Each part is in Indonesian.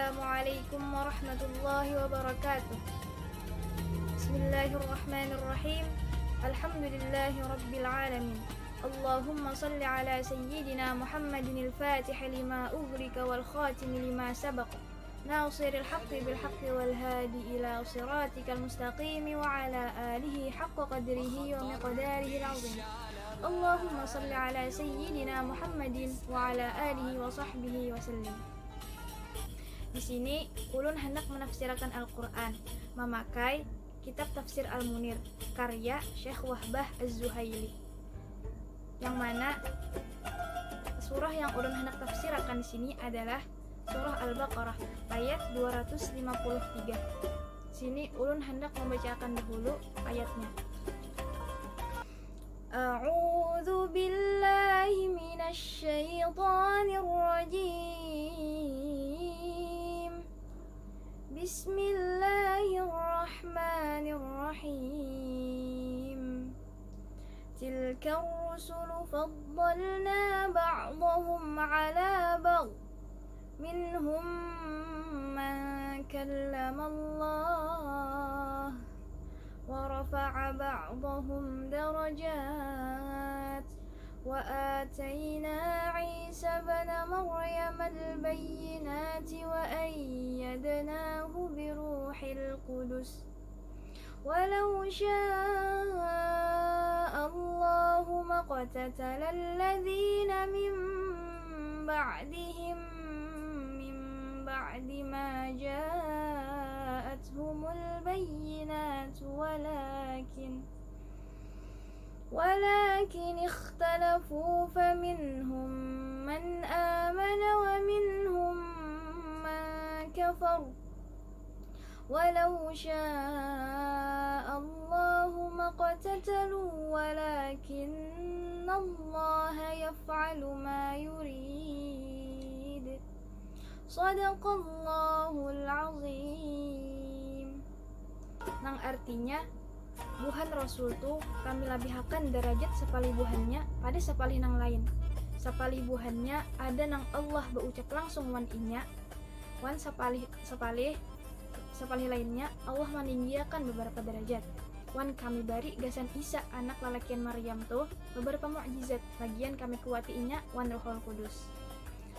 Assalamualaikum warahmatullahi wabarakatuh. Bismillahirrahmanirrahim. Alhamdulillahi rabbil alamin. Allahumma salli ala sayyidina Muhammadin al-Fatih lima ughliqa wal khatim lima sabaq. Nasiril haqqi bil haqqi wal hadi ila siratikal mustaqim wa ala alihi haqqa qadrihi wa miqdarihi al-azim. Allahumma salli ala sayyidina Muhammadin wa ala alihi wa sahbihi wa sallim. Di sini ulun hendak menafsirkan Al-Qur'an memakai kitab Tafsir Al-Munir karya Syekh Wahbah Az-Zuhaili. Yang mana surah yang ulun hendak tafsirkan di sini adalah surah Al-Baqarah ayat 253. Sini ulun hendak membacakan dahulu ayatnya. A'udzu billahi minasy syaithanir rajim. Bismillahirrahmanirrahim. Tilka rusulu faddalna ba'dahum 'ala ba'd. Minhum man kallama Allah wa rafa'a ba'dahum darajat wa atayna Isa ibn Maryam al-bayyinati wa ayyadnahu bi ruhil qudus walau syaa Allahu maqtatala alladhina min ba'dihim ba'di ma ja'atuhumul bayyinatu walakin ikhtalafu faminhum man amana wa minhum man kafar walau syaa Allahu maqtatalu walakinna Allaha yaf'alu ma yurid. Shadaqallahul azim. Nang artinya buhan Rasul tu kami labihakan derajat sepali buhannya pada sepali nang lain. Sepali buhannya ada nang Allah berucap langsung wan inya, wan sepali lainnya Allah meninggiakan beberapa derajat. Wan kami bari gasan Isa anak lalakian Maryam tu beberapa mukjizat bagian kami kuati inya wan Rohul Kudus.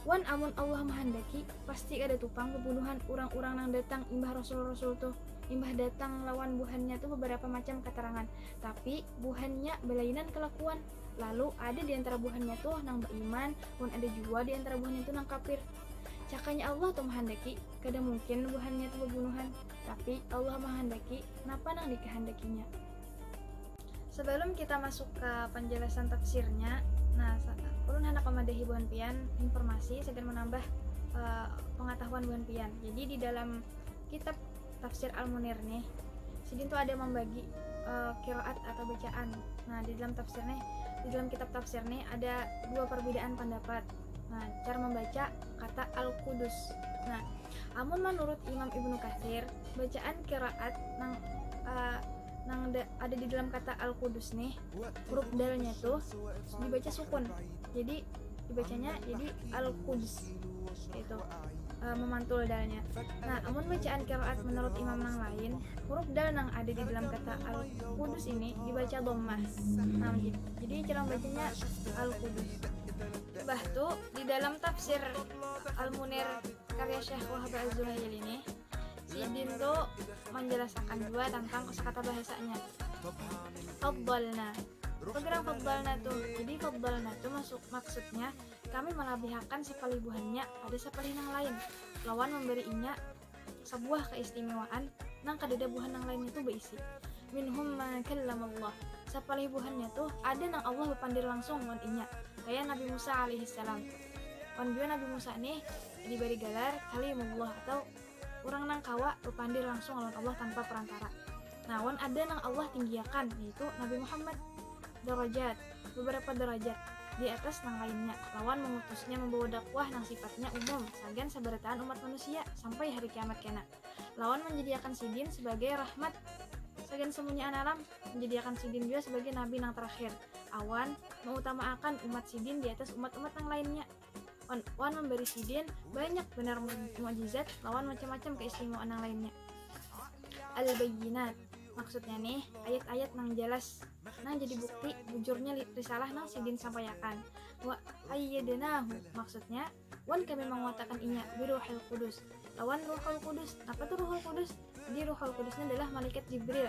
Wan amun Allah menghendaki pasti ada tupang pembunuhan orang-orang yang datang imbah Rasul-Rasul tuh imbah datang lawan buhannya tuh beberapa macam keterangan, tapi buhannya belainan kelakuan. Lalu ada di antara buhannya tuh nang beriman, pun ada juga di antara buhannya tuh nang kafir. Cakanya Allah tuh menghendaki kada mungkin buhannya tuh pembunuhan, tapi Allah menghendaki napa nang dikehendakinya. Sebelum kita masuk ke penjelasan tafsirnya, nah ulun hendak memadahi buhan pian informasi segar menambah pengetahuan buhan pian. Jadi di dalam kitab Tafsir Al-Munir nih, sidin tuh ada membagi qiraat atau bacaan. Nah, di dalam kitab tafsir nih ada dua perbedaan pendapat. Nah, cara membaca kata Al-Qudus. Nah, amun menurut Imam Ibnu Katsir, bacaan qiraat ada di dalam kata Al-Qudus nih, huruf dalnya tuh dibaca sukun. Jadi dibacanya jadi Al-Quds itu memantul dalnya. Nah, amun bacaan qiraat menurut imam nang lain, huruf dal nang ada di dalam kata Al-Qudus ini dibaca dhammah. Nah, jadi cara bacanya Al-Qudus. Bah tuh di dalam tafsir Al-Munir karya Syekh Wahbah Az-Zuhaili ini, sidin tuh menjelaskan juga tentang kosakata bahasanya. Faddalna. Program faddalna tuh. Jadi faddalna tuh maksudnya kami melabihakan sepali buhannya pada sepali nang lain. Lawan memberinya sebuah keistimewaan nang kadada buhan nang lainnya tuh berisi. Minhum man kallama Allah. Sepali buhannya tuh ada nang Allah berpandir langsung wan inya. Kayak Nabi Musa alaihissalam. Wan juga Nabi Musa nih diberi gelar kalimullah atau orang nang kawa berpandir langsung lawan Allah tanpa perantara. Nah, wan ada nang Allah tinggiakan yaitu Nabi Muhammad derajat, beberapa derajat di atas nang lainnya. Lawan mengutusnya membawa dakwah nang sifatnya umum sagan sabarataan umat manusia sampai hari kiamat kena. Lawan menjadikan sidin sebagai rahmat sagan semuanya alam, menjadikan sidin juga sebagai nabi nang terakhir. Awan mengutamakan umat sidin di atas umat-umat yang lainnya. wan memberi sidin banyak benar mukjizat lawan macam-macam keistimewaan yang lainnya. Al-bayyinat maksudnya nih ayat-ayat nang jelas nang jadi bukti bujurnya risalah nang sidin sampaikan. Wa ayyadnahu maksudnya wan kami menguatakan inya biruhil qudus lawan ruhul qudus. Apa tuh ruhul qudus? Jadi ruhul qudusnya adalah malaikat Jibril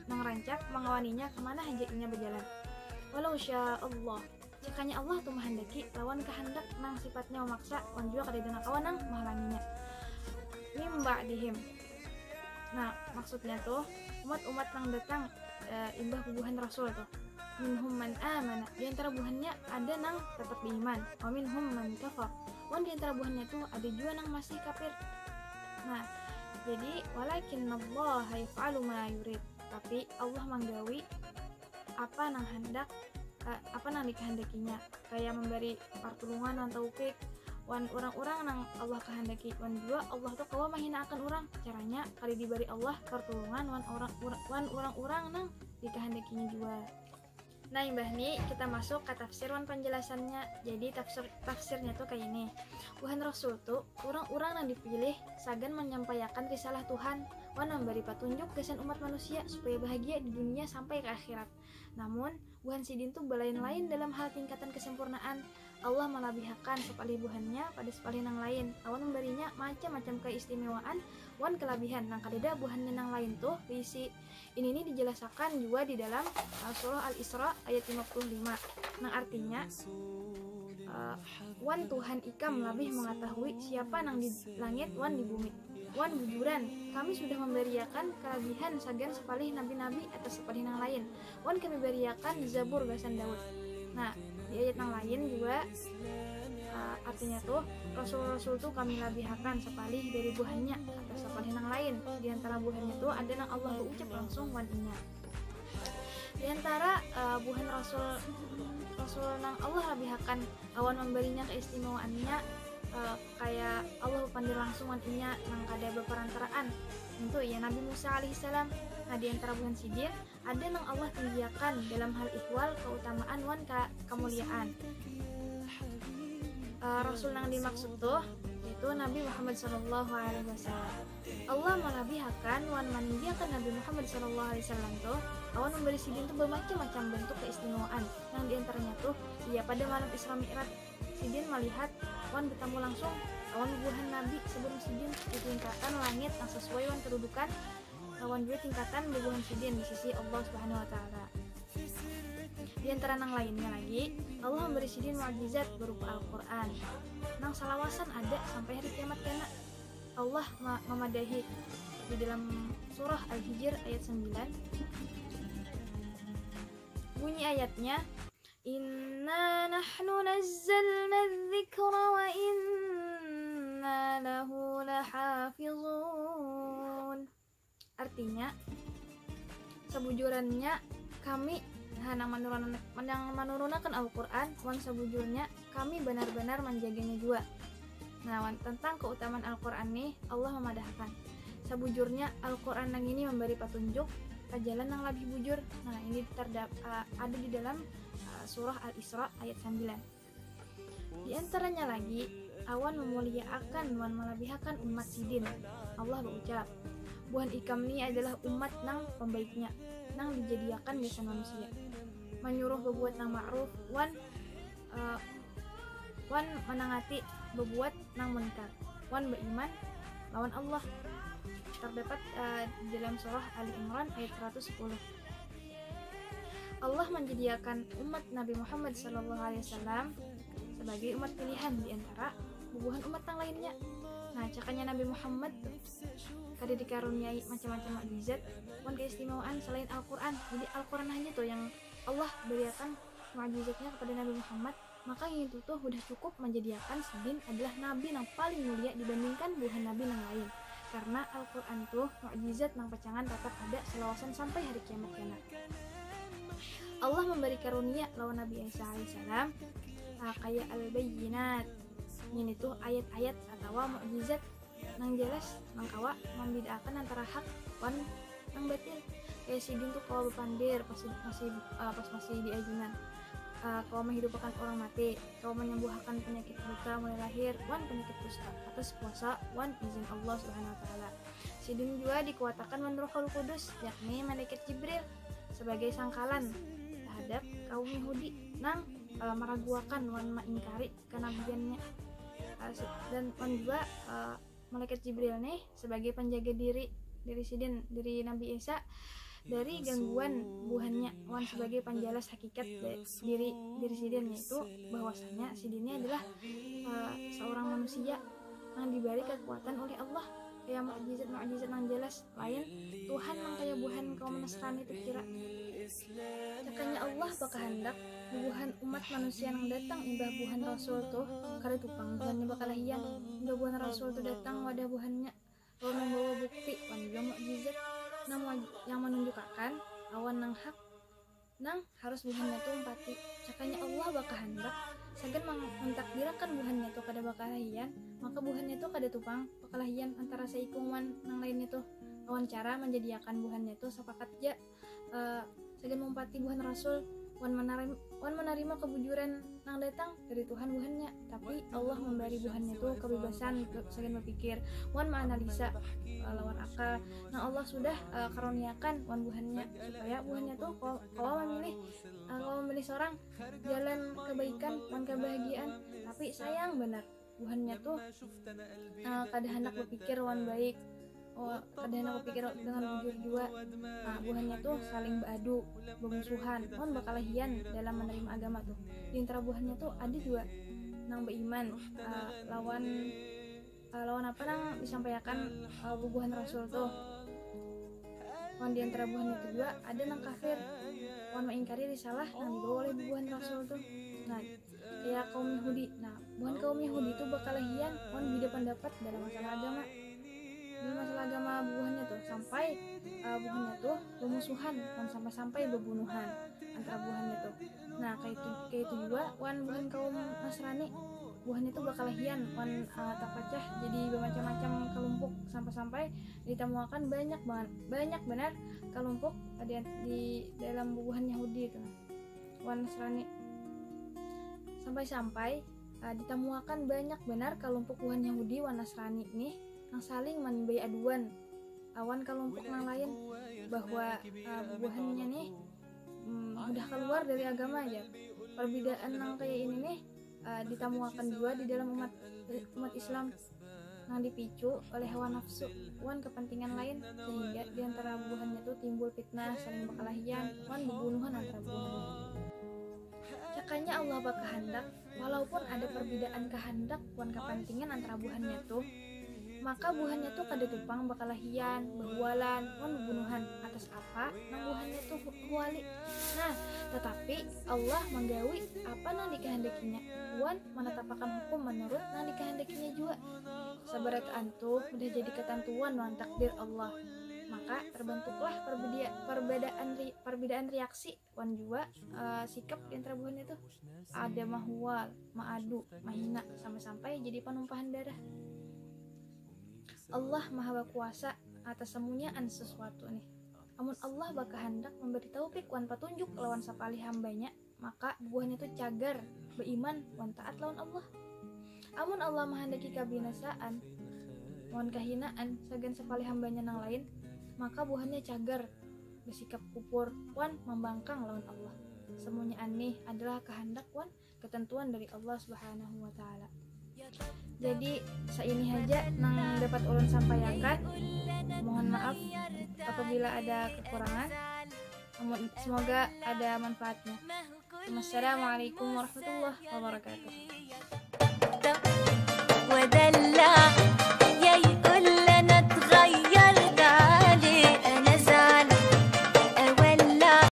nang rancak mengawaninya kemana aja inya berjalan. Walau sya Allah jikanya Allah tuh menghendaki lawan kehendak nang sifatnya memaksa wan juga kadang kawan nang menghalanginya. Mimba dihim. Nah maksudnya tuh umat-umat nang datang imbah bubuhan Rasul tuh. Minhum man amana di antara buhannya ada nang tetap beriman. Wa minhum man kafar. Wan di antara buhannya tuh ada juga nang masih kafir. Nah jadi walakinnallaha yaf'alu ma yurid. Tapi Allah menggawi apa nang hendak apa nang dikehendakinya, kayak memberi pertolongan dan taufik wan orang-orang nang Allah kehendaki. Wan juga Allah tuh kawa mahinakan orang caranya kali diberi Allah pertolongan wan orang-orang nang dikehendakinya juga. Nah imbah nih kita masuk ke tafsir wan penjelasannya. Jadi tafsirnya tuh kayak ini. Tuhan Rasul tuh orang-orang yang dipilih sagan menyampaikan risalah Tuhan wan memberi petunjuk kesan umat manusia supaya bahagia di dunia sampai ke akhirat. Namun buhan sidin tuh belain-lain dalam hal tingkatan kesempurnaan. Allah melebihkan sepalih buhannya pada sepalih nang lain. Awan memberinya macam-macam keistimewaan wan kelebihan nang kadeda buhannya nang lain tuh diisi. Ini dijelaskan juga di dalam surah Al-Isra ayat 55. Nang artinya wan Tuhan ikam lebih mengetahui siapa nang di langit wan di bumi. Wan bujuran kami sudah memberiakan kelebihan sagan sepalih nabi-nabi atas sepalih nang lain. Wan kami beriakan Zabur gasan Daud. Nah di ayat yang lain juga artinya tuh Rasul-Rasul tuh kami lebihkan sepalih dari buhannya atau sepalih yang lain. Di antara buhannya tuh ada yang Allah berucap langsung waninya. Di antara buhan Rasul nang Allah lebihkan awan memberinya keistimewaannya kayak Allah pandir langsung waninya nang kada beperantaraan untuk ya Nabi Musa alaihissalam. Nah di antara buhan sidin ada nang Allah tinggiakan dalam hal ihwal keutamaan wan kemuliaan. Rasul yang dimaksud tuh yaitu Nabi Muhammad SAW. Allah melebihkan wan meninggiakan Nabi Muhammad SAW tuh awan memberi sidin tuh bermacam-macam bentuk keistimewaan. Yang diantaranya tuh ya pada malam Isra Mi'raj sidin melihat wan bertemu langsung awan buhan Nabi sebelum sidin ditingkatkan langit yang sesuai wan kedudukan awan juga tingkatan buhan sidin di sisi Allah Subhanahu Wa Taala. Di antara nang lainnya lagi Allah memberi sidin mukjizat berupa Al-Quran nang salawasan ada sampai hari kiamat kena. Allah memadahi di dalam surah Al-Hijr ayat 9 bunyi ayatnya inna nahnu nazzalna dzikra wa inna lahu lahafizun. Artinya sebujurannya kami yang menurunkan Al-Quran wan sebujurnya kami benar-benar menjaganya juga. Nah tentang keutamaan Al-Quran nih Allah memadahkan sebujurnya Al-Quran yang ini memberi petunjuk ke jalan yang lebih bujur. Nah ini ada di dalam surah Al-Isra ayat 9. Di antaranya lagi awan memuliakan wan melebihkan umat sidin. Allah berucap buhan ikam ini adalah umat nang pembaiknya nang dijadiakan gasan manusia menyuruh berbuat nang ma'ruf wan menangati berbuat nang munkar wan beriman lawan Allah. Terdapat di dalam surah Ali Imran ayat 110. Allah menjadikan umat Nabi Muhammad SAW sebagai umat pilihan di antara bubuhan umat yang lainnya. Nah cakanya Nabi Muhammad kada dikaruniai macam-macam mukjizat wan keistimewaan selain Al-Quran. Jadi Al-Quran aja tuh yang Allah berikan mukjizatnya kepada Nabi Muhammad. Maka itu tuh udah cukup menjadikan sidin adalah nabi yang paling mulia dibandingkan buhan nabi yang lain. Karena Al-Quran tuh mukjizat nang pecangan tetap ada selawasan sampai hari kiamat kena. Allah memberi karunia lawan Nabi Isa alaihissalam kayak al-bayyinat. Ini tuh ayat-ayat atau mukjizat nang jelas nang kawa membedakan antara hak wan nang batil. Kayak sidin tuh kawa berpandir pas masih di ajunan. kau menghidupkan orang mati, kau menyembuhkan penyakit buta mulai lahir, wan penyakit kusta, atas puasa wan izin Allah Subhanahu wa taala. Sidin juga dikuatakan wan Ruhul Qudus, yakni malaikat Jibril sebagai sangkalan terhadap kaum Yahudi nang meragukan wan mengingkari kenabiannya. Dan wan juga malaikat Jibril nih sebagai penjaga diri Sidin, diri Nabi Isa dari gangguan buhannya, wan sebagai penjelas hakikat diri Sidin, yaitu bahwasanya Sidinnya adalah seorang manusia yang diberi kekuatan oleh Allah, kayak mukjizat yang jelas lain Tuhan yang kayak buhan kaum Nasrani itu kira. Cakanya Allah bakal hendak buhan umat manusia yang datang imbah buhan Rasul tuh kada tupang buhannya bakal hian imbah buhan Rasul tuh datang wadah buhannya lalu membawa bukti wan juga mukjizat yang menunjukkan awan nang hak nang harus buhannya tuh empati. Cakanya Allah bakal hendak sagan mentakdirakan buhannya tuh kada bakal hian, maka buhannya tuh kada tupang bakal hian antara seikuman nang lain itu. Awan cara menjadikan buhannya tuh sepakat ja sagan mempati buhan Rasul wan menerima kebujuran nang datang dari Tuhan buhannya, tapi Allah memberi buhannya tuh kebebasan sagan berpikir wan menganalisa lawan akal. Nah Allah sudah karuniakan wan buhannya supaya buhannya tuh kalau memilih seorang jalan kebaikan wan kebahagiaan, tapi sayang benar buhannya tuh kada hendak berpikir wan baik, kada hendak berpikir dengan bujur juga. Nah buhannya tuh saling beradu bermusuhan wan bakal hian dalam menerima agama tuh. Di antara buhannya tuh ada juga nang beriman lawan apa nang disampaikan bubuhan Rasul tuh. Wan di antara buhannya itu juga ada nang kafir wan mengingkari risalah yang dibawa oleh bubuhan Rasul tuh. Nah kayak kaum Yahudi. Nah buhan kaum Yahudi itu bakal hian wan beda pendapat dalam masalah agama. Bubuhannya tuh sampai bubuhannya tuh bermusuhan wan sampai berbunuhan antara bubuhannya tuh. Nah kayak itu juga wan bubuhan kaum Nasrani, buhannya tuh bakal hian wan terpecah jadi bermacam-macam kelompok sampai ditemukan banyak benar kelompok di dalam bubuhan Yahudi itu wan Nasrani. Sampai ditemukan banyak benar kelompok bubuhan Yahudi wan Nasrani nih yang saling menimbai aduan awan kelompok yang lain bahwa bubuhannya nih udah keluar dari agama aja. Perbedaan yang kayak ini nih ditemukan juga di dalam umat Islam yang dipicu oleh hawa nafsu wan kepentingan lain, sehingga diantara bubuhannya tuh timbul fitnah saling berkelahian wan pembunuhan antara bubuhan. Cakanya Allah berkehendak walaupun ada perbedaan kehendak wan kepentingan antara bubuhannya tuh, maka buhannya tuh kada tupang bakalahian, berhualan, wan pembunuhan atas apa nang buhannya tuh huali. Nah, tetapi Allah menggawi apa nang dikehendakinya, wan menetapkan hukum menurut nang dikehendakinya juga. Sabarat antuh udah jadi ketentuan wan takdir Allah, maka terbentuklah perbedaan reaksi wan juga sikap di antara buhannya tuh. Ada mahual, maadu, mahina, sampai jadi penumpahan darah. Allah maha berkuasa atas semuanyaan sesuatu nih. Amun Allah berkehendak memberi taufik wan petunjuk lawan sapali hambanya, maka buahnya itu cagar beriman wan taat lawan Allah. Amun Allah menghendaki kabinasaan wan kahinaan sagan sapali hambanya nang lain, maka buahnya cagar bersikap kufur wan membangkang lawan Allah. Semuanya aneh adalah kehendak wan ketentuan dari Allah Subhanahu wa taala. Jadi saini aja nang dapat ulun sampaikan. Mohon maaf apabila ada kekurangan. Semoga ada manfaatnya. Wassalamualaikum warahmatullahi wabarakatuh.